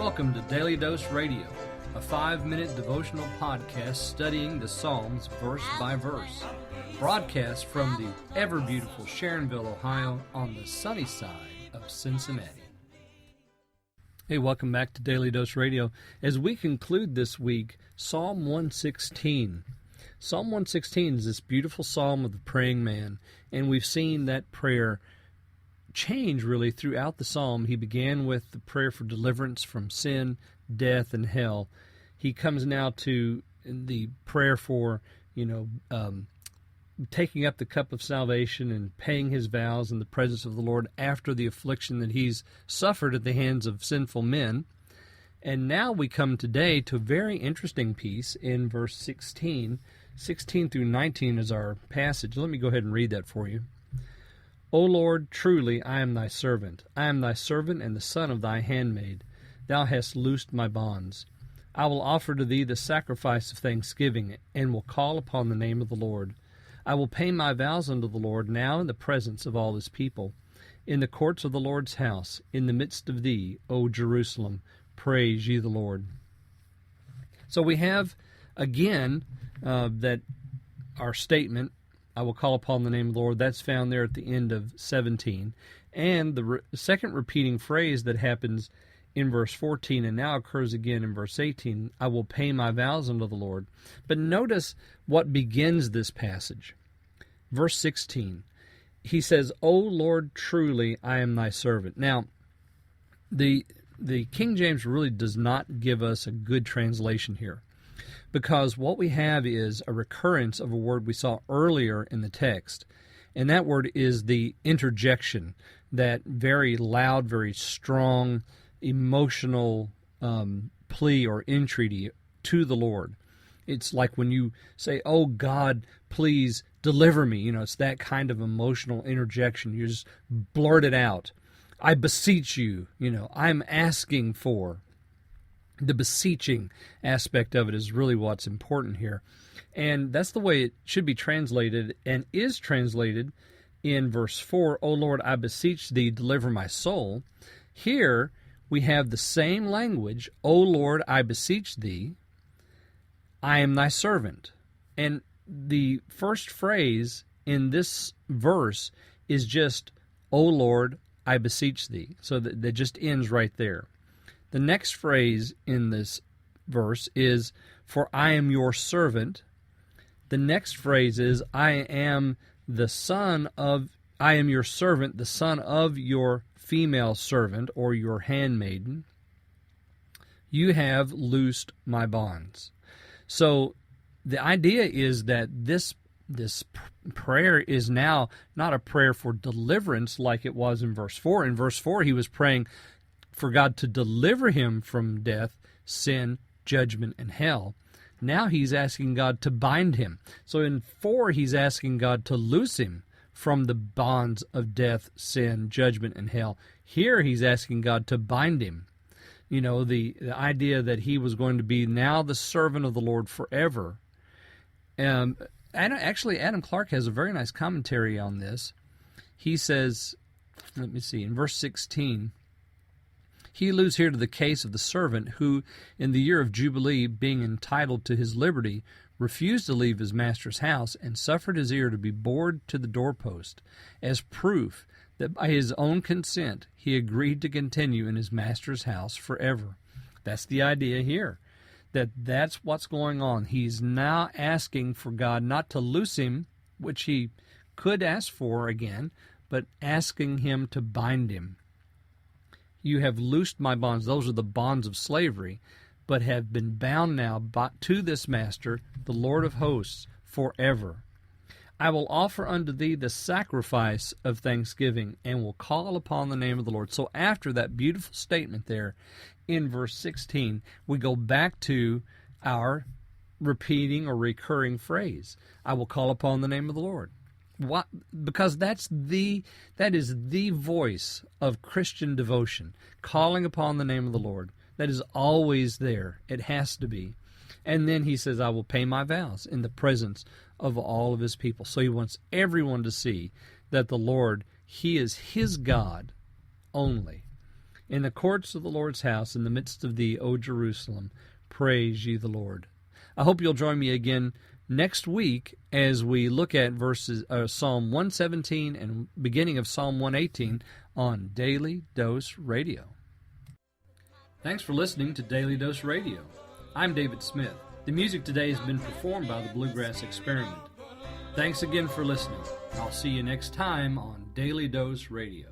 Welcome to Daily Dose Radio, a 5-minute devotional podcast studying the Psalms verse by verse. Broadcast from the ever-beautiful Sharonville, Ohio, on the sunny side of Cincinnati. Hey, welcome back to Daily Dose Radio. As we conclude this week, Psalm 116. Psalm 116 is this beautiful psalm of the praying man, and we've seen that prayer change really throughout the psalm. He began with the prayer for deliverance from sin, death, and hell. He comes now to the prayer for, taking up the cup of salvation and paying his vows in the presence of the Lord after the affliction that he's suffered at the hands of sinful men. And now we come today to a very interesting piece in verse 16. 16 through 19 is our passage. Let me go ahead and read that for you. O Lord, truly I am thy servant. I am thy servant and the son of thy handmaid. Thou hast loosed my bonds. I will offer to thee the sacrifice of thanksgiving, and will call upon the name of the Lord. I will pay my vows unto the Lord now in the presence of all his people. In the courts of the Lord's house, in the midst of thee, O Jerusalem, praise ye the Lord. So we have, again, that our statement, I will call upon the name of the Lord. That's found there at the end of 17. And the second repeating phrase that happens in verse 14 and now occurs again in verse 18, I will pay my vows unto the Lord. But notice what begins this passage. Verse 16, he says, O Lord, truly I am thy servant. Now, the King James really does not give us a good translation here, because what we have is a recurrence of a word we saw earlier in the text, and that word is the interjection, that very loud, very strong, emotional plea or entreaty to the Lord. It's like when you say, oh God, please deliver me. It's that kind of emotional interjection. You just blurt it out. I beseech you, I'm asking for. The beseeching aspect of it is really what's important here. And that's the way it should be translated and is translated in verse 4, O Lord, I beseech thee, deliver my soul. Here we have the same language, O Lord, I beseech thee, I am thy servant. And the first phrase in this verse is just, O Lord, I beseech thee. So that just ends right there. The next phrase in this verse is, for I am your servant. The next phrase is, I am your servant, the son of your female servant or your handmaiden. You have loosed my bonds. So the idea is that this prayer is now not a prayer for deliverance like it was in verse 4. In verse 4, he was praying for God to deliver him from death, sin, judgment, and hell. Now he's asking God to bind him. So in 4, he's asking God to loose him from the bonds of death, sin, judgment, and hell. Here he's asking God to bind him. The idea that he was going to be now the servant of the Lord forever. Adam Clark has a very nice commentary on this. He says, let me see, in verse 16, he alludes here to the case of the servant who, in the year of Jubilee, being entitled to his liberty, refused to leave his master's house and suffered his ear to be bored to the doorpost, as proof that by his own consent he agreed to continue in his master's house forever. That's the idea here, that's what's going on. He's now asking for God not to loose him, which he could ask for again, but asking him to bind him. You have loosed my bonds. Those are the bonds of slavery, but have been bound now to this master, the Lord of hosts, forever. I will offer unto thee the sacrifice of thanksgiving, and will call upon the name of the Lord. So after that beautiful statement there in verse 16, we go back to our repeating or recurring phrase. I will call upon the name of the Lord. Why? Because that is the voice of Christian devotion, calling upon the name of the Lord. That is always there. It has to be. And then he says, I will pay my vows in the presence of all of his people. So he wants everyone to see that the Lord, he is his God only. In the courts of the Lord's house, in the midst of thee, O Jerusalem, praise ye the Lord. I hope you'll join me again next week as we look at Psalm 117 and beginning of Psalm 118 on Daily Dose Radio. Thanks for listening to Daily Dose Radio. I'm David Smith. The music today has been performed by the Bluegrass Experiment. Thanks again for listening. I'll see you next time on Daily Dose Radio.